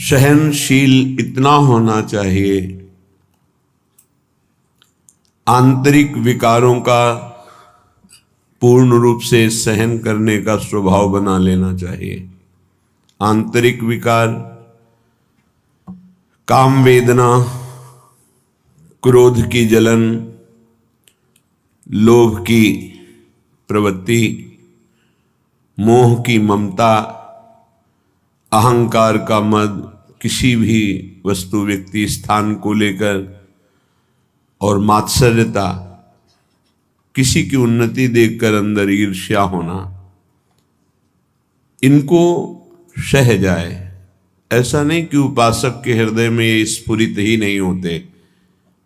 सहनशील इतना होना चाहिए, आंतरिक विकारों का पूर्ण रूप से सहन करने का स्वभाव बना लेना चाहिए। आंतरिक विकार, काम वेदना, क्रोध की जलन, लोभ की प्रवृत्ति, मोह की ममता, अहंकार का मद, किसी भी वस्तु व्यक्ति स्थान को लेकर, और मात्सर्यता, किसी की उन्नति देखकर अंदर ईर्ष्या होना, इनको सह जाए। ऐसा नहीं कि उपासक के हृदय में ये स्फुरित ही नहीं होते,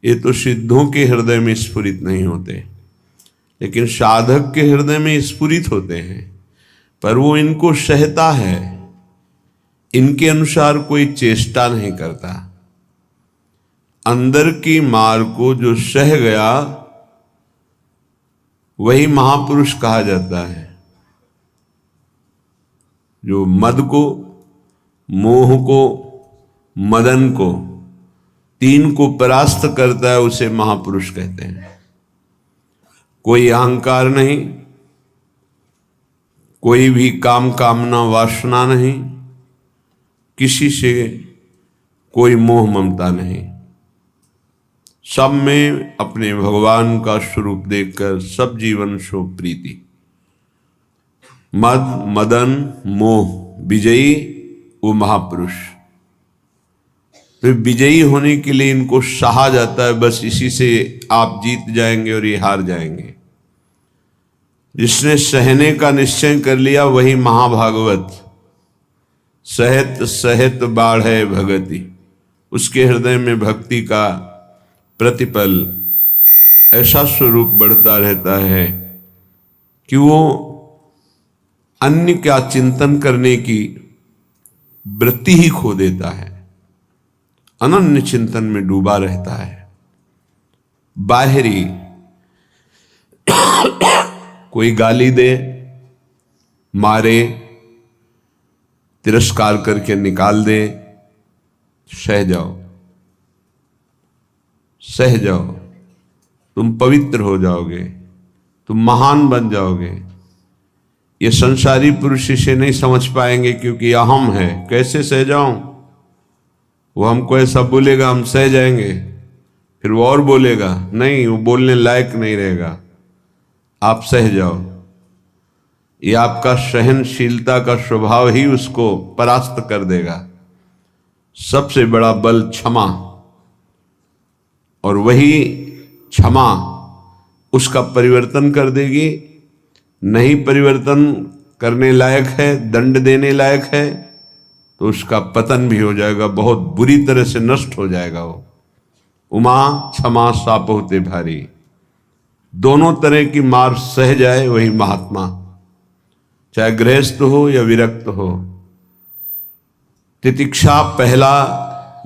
ये तो सिद्धों के हृदय में स्फुरित नहीं होते, लेकिन साधक के हृदय में स्फुरित होते हैं। पर वो इनको सहता है, इनके अनुसार कोई चेष्टा नहीं करता। अंदर की मार को जो सह गया वही महापुरुष कहा जाता है। जो मद को, मोह को, मदन को, तीन को परास्त करता है उसे महापुरुष कहते हैं। कोई अहंकार नहीं, कोई भी काम कामना वासना नहीं, किसी से कोई मोह ममता नहीं, सब में अपने भगवान का स्वरूप देखकर सब जीवन शो प्रीति। मद मदन मोह विजयी वो महापुरुष। तो विजयी होने के लिए इनको सहा जाता है, बस इसी से आप जीत जाएंगे और ये हार जाएंगे। जिसने सहने का निश्चय कर लिया वही महाभागवत। सहत सहत बाढ़े भगति, उसके हृदय में भक्ति का प्रतिपल ऐसा स्वरूप बढ़ता रहता है कि वो अन्य का चिंतन करने की वृत्ति ही खो देता है, अनन्य चिंतन में डूबा रहता है। बाहरी कोई गाली दे, मारे, तिरस्कार करके निकाल दे, सह जाओ, सह जाओ, तुम पवित्र हो जाओगे, तुम महान बन जाओगे। ये संसारी पुरुष इसे नहीं समझ पाएंगे क्योंकि अहम है। कैसे सह जाऊं? वो हमको ऐसा बोलेगा, हम सह जाएंगे, फिर वो और बोलेगा, नहीं वो बोलने लायक नहीं रहेगा, आप सह जाओ। ये आपका सहनशीलता का स्वभाव ही उसको परास्त कर देगा। सबसे बड़ा बल क्षमा, और वही क्षमा उसका परिवर्तन कर देगी। नहीं परिवर्तन करने लायक है, दंड देने लायक है, तो उसका पतन भी हो जाएगा, बहुत बुरी तरह से नष्ट हो जाएगा वो। उमा क्षमा साप होते भारी, दोनों तरह की मार सह जाए वही महात्मा, चाहे गृहस्थ हो या विरक्त हो। तितिक्षा पहला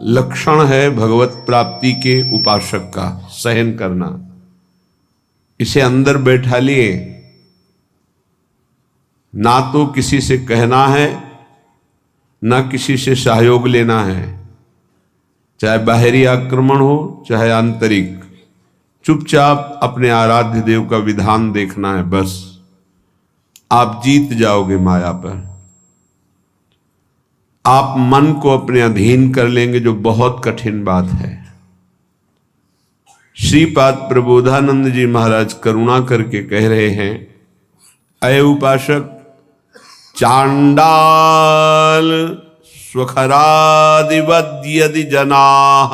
लक्षण है भगवत प्राप्ति के उपासक का, सहन करना। इसे अंदर बैठा लिए, ना तो किसी से कहना है, ना किसी से सहयोग लेना है, चाहे बाहरी आक्रमण हो चाहे आंतरिक। चुपचाप अपने आराध्य देव का विधान देखना है, बस आप जीत जाओगे माया पर। आप मन को अपने अधीन कर लेंगे, जो बहुत कठिन बात है। श्रीपाद प्रबोधानंद जी महाराज करुणा करके कह रहे हैं, अय उपासक, चांडाल स्वखरादिवद यदि जनाः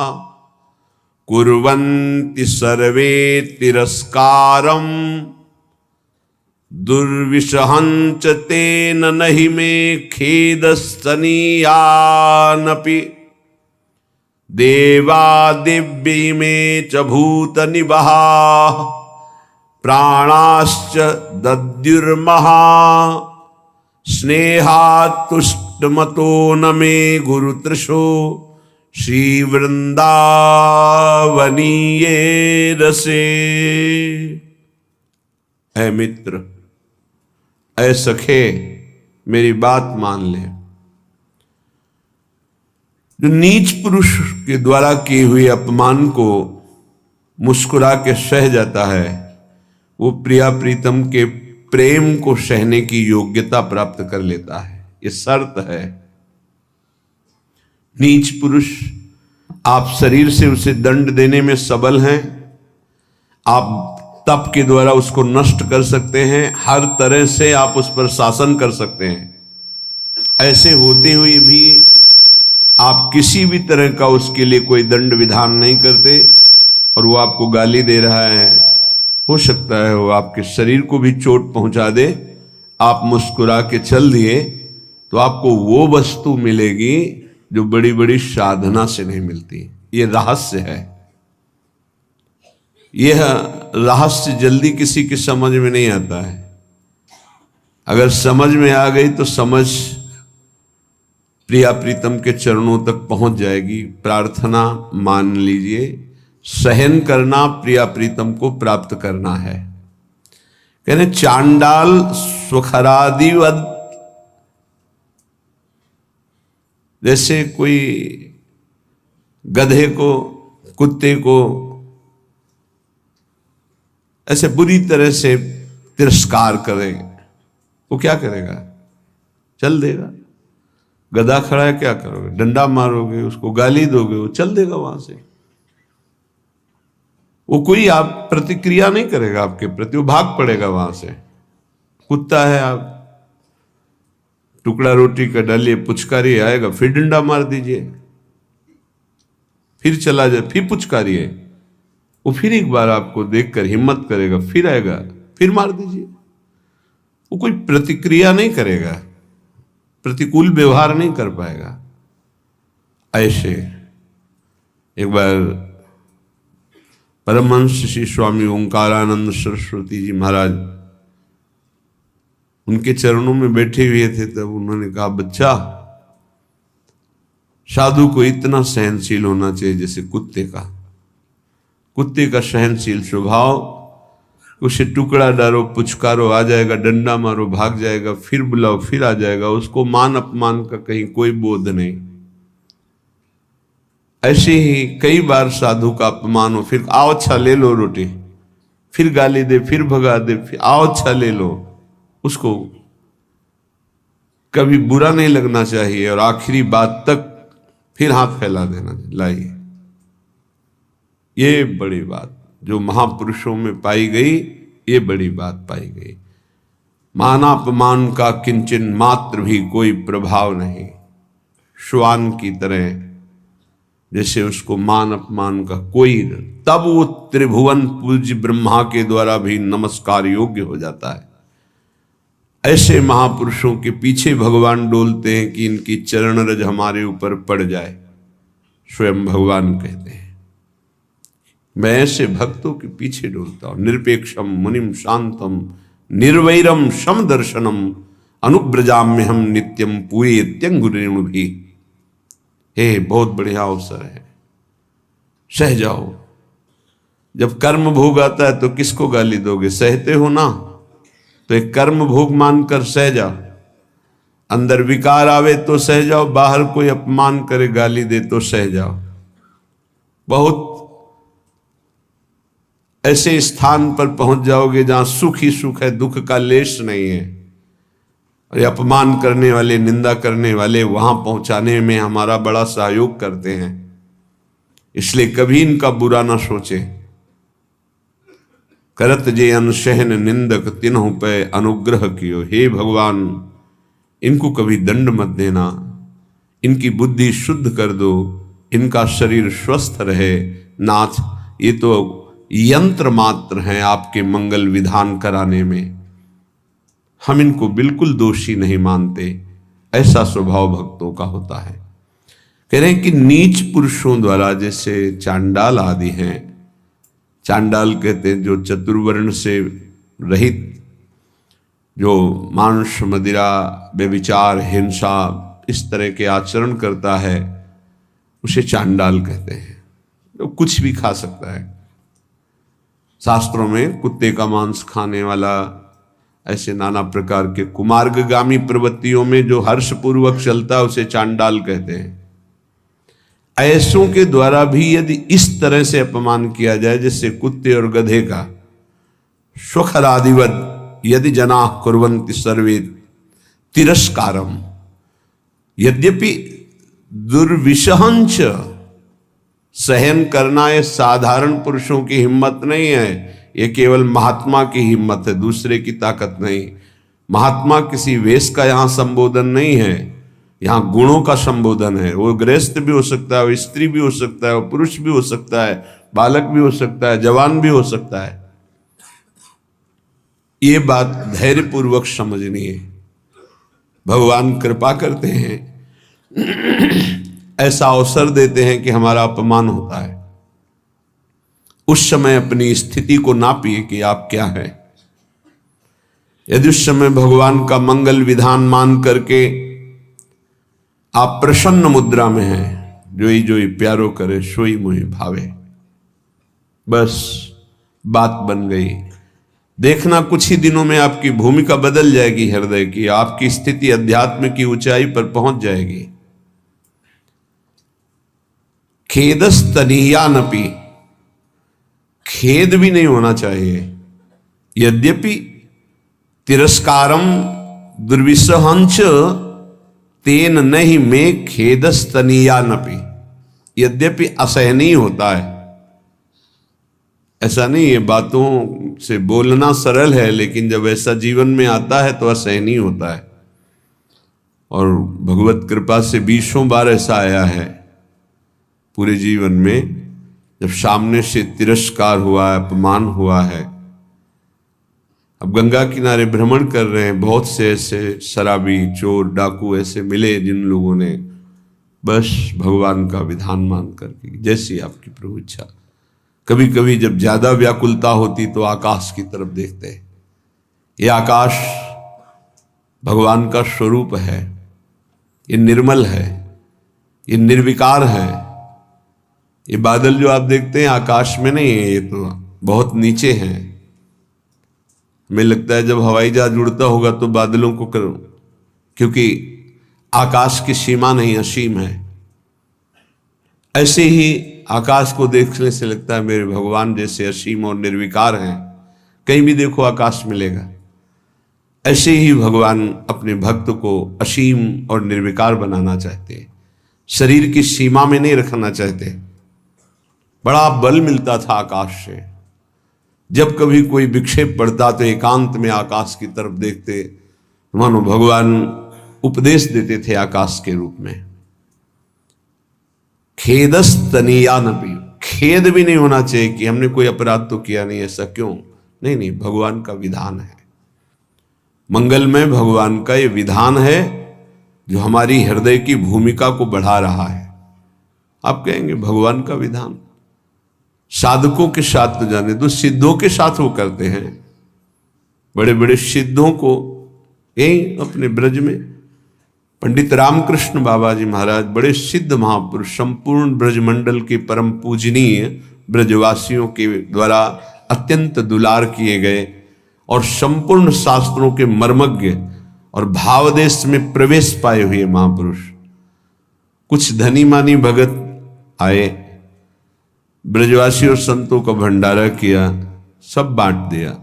कुर्वन्ति सर्वे तिरस्कारम दुर्विषहंच तेन नहि मे खेदस्तनीयानपि देवा दिव्य में च भूत निबहा प्राणाश्च दद्युर्महा स्नेहातुष्टमतो न मे गुरुतृषो श्री वृंदावनीये रसे। ऐ मित्र, ऐ सखे, मेरी बात मान ले। जो नीच पुरुष के द्वारा किए हुए अपमान को मुस्कुरा के सह जाता है, वो प्रिया प्रीतम के प्रेम को सहने की योग्यता प्राप्त कर लेता है। ये शर्त है। नीच पुरुष, आप शरीर से उसे दंड देने में सबल हैं, आप तप के द्वारा उसको नष्ट कर सकते हैं, हर तरह से आप उस पर शासन कर सकते हैं। ऐसे होते हुए भी आप किसी भी तरह का उसके लिए कोई दंड विधान नहीं करते और वो आपको गाली दे रहा है। हो सकता है वो आपके शरीर को भी चोट पहुंचा दे, आप मुस्कुरा के चल दिए तो आपको वो वस्तु मिलेगी जो बड़ी बड़ी साधना से नहीं मिलती। ये रहस्य है। यह रहस्य जल्दी किसी की समझ में नहीं आता है। अगर समझ में आ गई तो समझ प्रिया प्रीतम के चरणों तक पहुंच जाएगी। प्रार्थना मान लीजिए, सहन करना प्रिया प्रीतम को प्राप्त करना है। कहने चांडाल स्वखरादिवद, जैसे कोई गधे को, कुत्ते को ऐसे बुरी तरह से तिरस्कार करे, वो क्या करेगा? चल देगा। गधा खड़ा है, क्या करोगे? डंडा मारोगे, उसको गाली दोगे, वो चल देगा वहां से। वो कोई आप प्रतिक्रिया नहीं करेगा आपके प्रति, वो भाग पड़ेगा वहां से। कुत्ता है, आप टुकड़ा रोटी का डालिए, पुचकारिए, आएगा, फिर डंडा मार दीजिए, फिर चला जाए, फिर पुचकारिए, वो फिर एक बार आपको देखकर हिम्मत करेगा, फिर आएगा, फिर मार दीजिए। वो कोई प्रतिक्रिया नहीं करेगा, प्रतिकूल व्यवहार नहीं कर पाएगा। ऐसे एक बार परमहंस श्री स्वामी ओंकारानंद सरस्वती जी महाराज उनके चरणों में बैठे हुए थे, तब उन्होंने कहा, बच्चा, साधु को इतना सहनशील होना चाहिए जैसे कुत्ते का। कुत्ते का सहनशील स्वभाव, उसे टुकड़ा डालो, पुचकारो, आ जाएगा, डंडा मारो, भाग जाएगा, फिर बुलाओ, फिर आ जाएगा, उसको मान अपमान का कहीं कोई बोध नहीं। ऐसे ही कई बार साधु का अपमान हो, फिर आओ अच्छा ले लो रोटी, फिर गाली दे, फिर भगा दे, फिर आओ अच्छा ले लो। उसको कभी बुरा नहीं लगना चाहिए और आखिरी बात तक फिर हाथ फैला देना। लाइए, ये बड़ी बात जो महापुरुषों में पाई गई, ये बड़ी बात पाई गई। मानापमान का किंचन मात्र भी कोई प्रभाव नहीं। श्वान की तरह जैसे उसको मान अपमान का कोई, तब वो त्रिभुवन पूज्य ब्रह्मा के द्वारा भी नमस्कार योग्य हो जाता है। ऐसे महापुरुषों के पीछे भगवान डोलते हैं कि इनकी चरण रज हमारे ऊपर पड़ जाए। स्वयं भगवान कहते हैं, मैं ऐसे भक्तों के पीछे डोलता हूं। निरपेक्षम मुनिम शांतम निर्वैरम शम दर्शनम अनुब्रजाम्य हम नित्यम पूये त्यंगुरेणु भी। हे, बहुत बढ़िया अवसर है, सह जाओ। जब कर्म भोग आता है तो किसको गाली दोगे? सहते हो ना, तो एक कर्म भोग मानकर सह जाओ। अंदर विकार आवे तो सह जाओ, बाहर कोई अपमान करे, गाली दे तो सह जाओ। बहुत ऐसे स्थान पर पहुंच जाओगे जहां सुख ही सुख है, दुख का लेश नहीं है। और ये अपमान करने वाले, निंदा करने वाले वहां पहुंचाने में हमारा बड़ा सहयोग करते हैं। इसलिए कभी इनका बुरा ना सोचे। करत जे अनशहन निंदक तिन्हु पे अनुग्रह कियो। हे भगवान, इनको कभी दंड मत देना, इनकी बुद्धि शुद्ध कर दो, इनका शरीर स्वस्थ रहे। नाथ, ये तो यंत्र मात्र हैं आपके मंगल विधान कराने में, हम इनको बिल्कुल दोषी नहीं मानते। ऐसा स्वभाव भक्तों का होता है। कह रहे हैं कि नीच पुरुषों द्वारा, जैसे चांडाल आदि हैं, चांडाल कहते हैं जो चतुर्वर्ण से रहित, जो मांस मदिरा व्यभिचार हिंसा इस तरह के आचरण करता है, उसे चांडाल कहते हैं। तो कुछ भी खा सकता है। शास्त्रों में कुत्ते का मांस खाने वाला, ऐसे नाना प्रकार के कुमार्गगामी प्रवृत्तियों में जो हर्षपूर्वक चलता है उसे चांडाल कहते हैं। ऐसों के द्वारा भी यदि इस तरह से अपमान किया जाए जैसे कुत्ते और गधे का, स्वखरादिवद यदि जना कुर्वन्ति सर्वे तिरस्कारम, यद्यपि दुर्विशहंच, सहन करना ये साधारण पुरुषों की हिम्मत नहीं है, ये केवल महात्मा की हिम्मत है, दूसरे की ताकत नहीं। महात्मा किसी वेश का यहां संबोधन नहीं है, यहां गुणों का संबोधन है। वो गृहस्थ भी हो सकता है, वो स्त्री भी हो सकता है, वो पुरुष भी हो सकता है, बालक भी हो सकता है, जवान भी हो सकता है। ये बात धैर्यपूर्वक समझनी है। भगवान कृपा करते हैं, ऐसा अवसर देते हैं कि हमारा अपमान होता है। उस समय अपनी स्थिति को नापिए कि आप क्या है। यदि उस समय भगवान का मंगल विधान मान करके आप प्रसन्न मुद्रा में हैं, जोई जोई प्यारो करे सोई मोहि भावे, बस बात बन गई। देखना कुछ ही दिनों में आपकी भूमिका बदल जाएगी हृदय की, आपकी स्थिति अध्यात्म की ऊंचाई पर पहुंच जाएगी। खेदस्तनीयानपि, खेद भी नहीं होना चाहिए। यद्यपि तिरस्कारम दुर्विसहंच तेन नहीं में खेदस्तनीयानपि, यद्यपि असहनीय होता है। ऐसा नहीं है, बातों से बोलना सरल है, लेकिन जब ऐसा जीवन में आता है तो असहनीय होता है। और भगवत कृपा से 20 बार ऐसा आया है पूरे जीवन में, जब सामने से तिरस्कार हुआ है, अपमान हुआ है। अब गंगा किनारे भ्रमण कर रहे हैं, बहुत से ऐसे शराबी, चोर, डाकू ऐसे मिले जिन लोगों ने बस भगवान का विधान मान करके, जैसी आपकी प्रभु इच्छा। कभी कभी जब ज्यादा व्याकुलता होती तो आकाश की तरफ देखते हैं। ये आकाश भगवान का स्वरूप है, ये निर्मल है, ये निर्विकार है। ये बादल जो आप देखते हैं आकाश में नहीं है, ये तो बहुत नीचे हैं। हमें लगता है जब हवाई जहाज उड़ता होगा तो बादलों को करो, क्योंकि आकाश की सीमा नहीं, असीम है। ऐसे ही आकाश को देखने से लगता है मेरे भगवान जैसे असीम और निर्विकार हैं, कहीं भी देखो आकाश मिलेगा। ऐसे ही भगवान अपने भक्त को असीम और निर्विकार बनाना चाहते हैं, शरीर की सीमा में नहीं रखना चाहते। बड़ा बल मिलता था आकाश से, जब कभी कोई विक्षेप पड़ता तो एकांत में आकाश की तरफ देखते, मानो भगवान उपदेश देते थे आकाश के रूप में। खेदस्तनीयानपि, खेद भी नहीं होना चाहिए कि हमने कोई अपराध तो किया नहीं, ऐसा क्यों? नहीं नहीं, भगवान का विधान है, मंगलमय भगवान का ये विधान है जो हमारी हृदय की भूमिका को बढ़ा रहा है। आप कहेंगे भगवान का विधान साधकों के साथ तो जाने दो, सिद्धों के साथ वो करते हैं। बड़े बड़े सिद्धों को यही अपने ब्रज में पंडित रामकृष्ण बाबा जी महाराज, बड़े सिद्ध महापुरुष, संपूर्ण ब्रजमंडल के परम पूजनीय, ब्रजवासियों के द्वारा अत्यंत दुलार किए गए और संपूर्ण शास्त्रों के मर्मज्ञ और भावदेश में प्रवेश पाए हुए महापुरुष। कुछ धनी मानी भगत आए, ब्रजवासी और संतों का भंडारा किया, सब बांट दिया।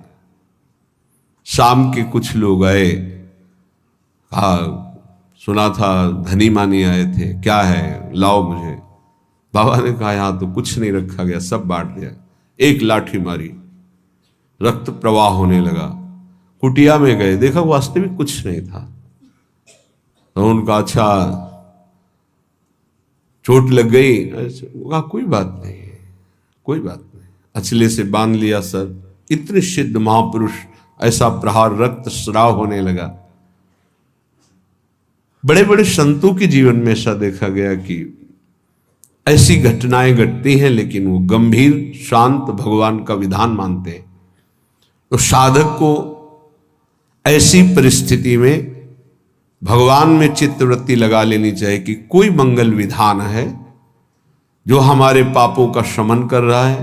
शाम के कुछ लोग आए, कहा सुना था धनी मानी आए थे, क्या है लाओ मुझे। बाबा ने कहा यहाँ तो कुछ नहीं रखा गया, सब बांट दिया। एक लाठी मारी, रक्त प्रवाह होने लगा। कुटिया में गए, देखा वास्तविक कुछ नहीं था। तो उनका अच्छा चोट लग गई, कहा कोई बात नहीं, कोई बात नहीं। अचले से बांध लिया सर। इतने सिद्ध महापुरुष, ऐसा प्रहार, रक्त स्राव होने लगा। बड़े बड़े संतों के जीवन में ऐसा देखा गया कि ऐसी घटनाएं घटती हैं, लेकिन वो गंभीर शांत भगवान का विधान मानते हैं। तो साधक को ऐसी परिस्थिति में भगवान में चित्तवृत्ति लगा लेनी चाहिए कि कोई मंगल विधान है जो हमारे पापों का शमन कर रहा है,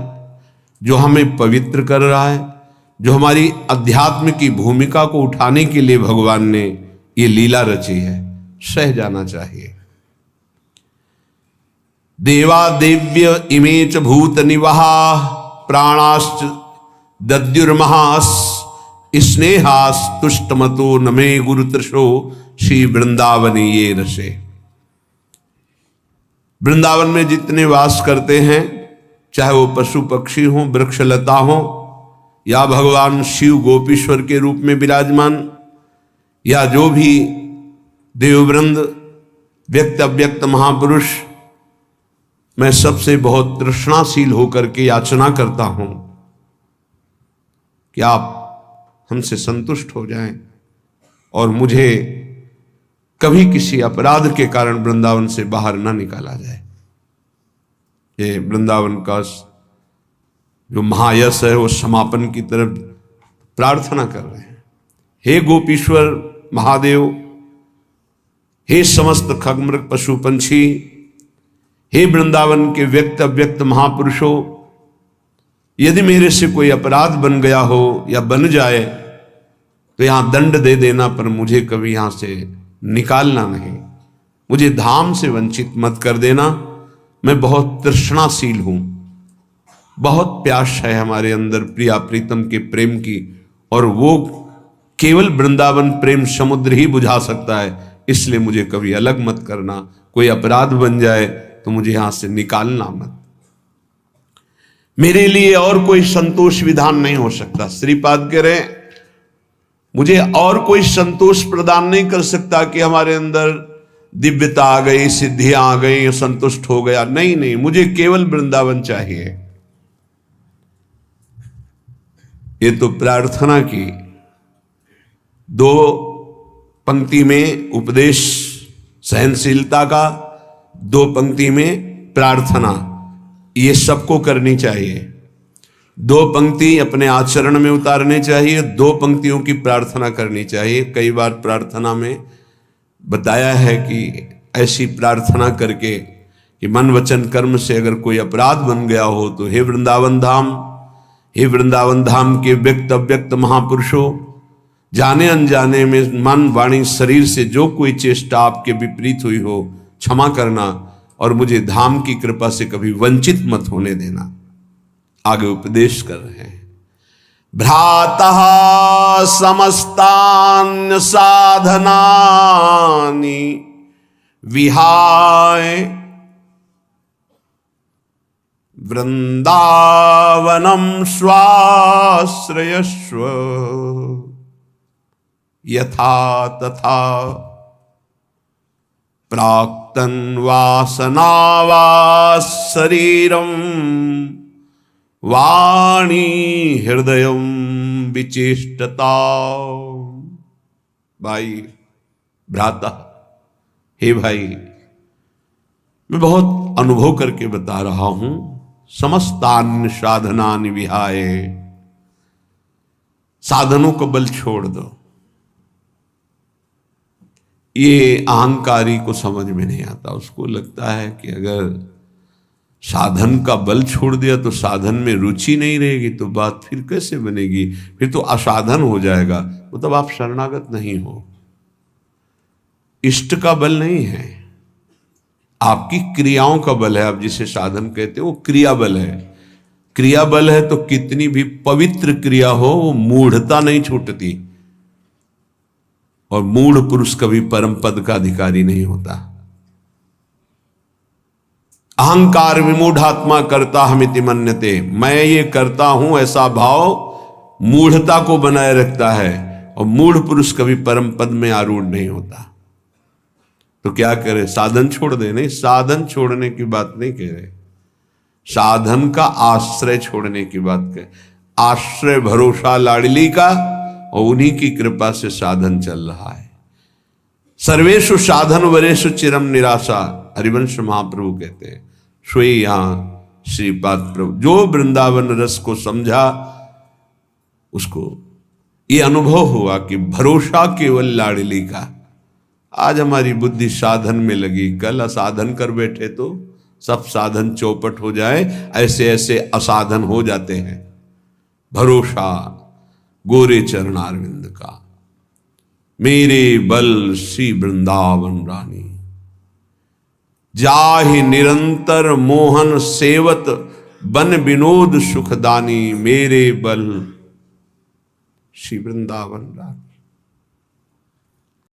जो हमें पवित्र कर रहा है, जो हमारी अध्यात्म की भूमिका को उठाने के लिए भगवान ने ये लीला रची है, सह जाना चाहिए। देवा देव्य इमे च भूत निवहा प्राणाश्च दद्युर्महास स्नेहास तुष्टमतो नमे गुरुतृषो श्री वृंदावनी ये रसे। वृंदावन में जितने वास करते हैं, चाहे वो पशु पक्षी हो, वृक्षलता हो, या भगवान शिव गोपीश्वर के रूप में विराजमान, या जो भी देववृंद, व्यक्त अव्यक्त महापुरुष, मैं सबसे बहुत तृष्णाशील होकर के याचना करता हूं कि आप हमसे संतुष्ट हो जाएं और मुझे कभी किसी अपराध के कारण वृंदावन से बाहर ना निकाला जाए। ये वृंदावन का जो महायश है वो समापन की तरफ प्रार्थना कर रहे हैं। हे गोपीश्वर महादेव, हे समस्त खगमृग पशु पंछी, हे वृंदावन के व्यक्त अव्यक्त महापुरुषों, यदि मेरे से कोई अपराध बन गया हो या बन जाए तो यहां दंड दे देना, पर मुझे कभी यहां से निकालना नहीं, मुझे धाम से वंचित मत कर देना। मैं बहुत तृष्णाशील हूं, बहुत प्यास है हमारे अंदर प्रिया प्रीतम के प्रेम की, और वो केवल वृंदावन प्रेम समुद्र ही बुझा सकता है। इसलिए मुझे कभी अलग मत करना, कोई अपराध बन जाए तो मुझे यहां से निकालना मत। मेरे लिए और कोई संतोष विधान नहीं हो सकता। श्रीपाद कह रहे हैं मुझे और कोई संतोष प्रदान नहीं कर सकता कि हमारे अंदर दिव्यता आ गई, सिद्धियां आ गई, संतुष्ट हो गया। नहीं नहीं, मुझे केवल वृंदावन चाहिए। ये तो प्रार्थना की, दो पंक्ति में उपदेश सहनशीलता का, दो पंक्ति में प्रार्थना, ये सबको करनी चाहिए। दो पंक्ति अपने आचरण में उतारने चाहिए, दो पंक्तियों की प्रार्थना करनी चाहिए। कई बार प्रार्थना में बताया है कि ऐसी प्रार्थना करके कि मन वचन कर्म से अगर कोई अपराध बन गया हो तो हे वृंदावन धाम, हे वृंदावन धाम के व्यक्त अव्यक्त महापुरुषों, जाने अनजाने में मन वाणी शरीर से जो कोई चेष्टा आपके विपरीत हुई हो क्षमा करना, और मुझे धाम की कृपा से कभी वंचित मत होने देना। आगे उपदेश कर रहे हैं। भ्रातः समस्तान् साधनानि विहाय वृंदावनम स्वाश्रयस्व यथा तथा प्राक्तन वासनावास शरीरम वाणी हृदय विचेष्टता। भाई भ्राता, हे भाई, मैं बहुत अनुभव करके बता रहा हूं। समस्तान्य साधनानि विहाय, साधनों को बल छोड़ दो। ये अहंकारी को समझ में नहीं आता। उसको लगता है कि अगर साधन का बल छोड़ दिया तो साधन में रुचि नहीं रहेगी, तो बात फिर कैसे बनेगी, फिर तो असाधन हो जाएगा, मतलब आप शरणागत नहीं हो। इष्ट का बल नहीं है, आपकी क्रियाओं का बल है। आप जिसे साधन कहते हो वो क्रिया बल है। क्रिया बल है तो कितनी भी पवित्र क्रिया हो वो मूढ़ता नहीं छूटती, और मूढ़ पुरुष कभी परम पद का अधिकारी नहीं होता। अहंकार विमूढ़ात्मा करता हमिति मन्यते, मैं ये करता हूं ऐसा भाव मूढ़ता को बनाए रखता है, और मूढ़ पुरुष कभी परम पद में आरूढ़ नहीं होता। तो क्या करे, साधन छोड़ दे? नहीं, साधन छोड़ने की बात नहीं कह रहे, साधन का आश्रय छोड़ने की बात कह। आश्रय भरोसा लाडली का, और उन्हीं की कृपा से साधन चल रहा है। सर्वेषु साधन वरेषु चिरम निराशा, हरिवंश महाप्रभु कहते हैं। सोई यहां श्रीपाद प्रभु जो वृंदावन रस को समझा, उसको ये अनुभव हुआ कि भरोसा केवल लाडली का। आज हमारी बुद्धि साधन में लगी, कल असाधन कर बैठे तो सब साधन चौपट हो जाए, ऐसे ऐसे असाधन हो जाते हैं। भरोसा गोरे चरणारविंद का, मेरे बल श्री वृंदावन रानी। जाहि निरंतर मोहन सेवत बन विनोद सुखदानी मेरे बल। श्री वृंदावन राम।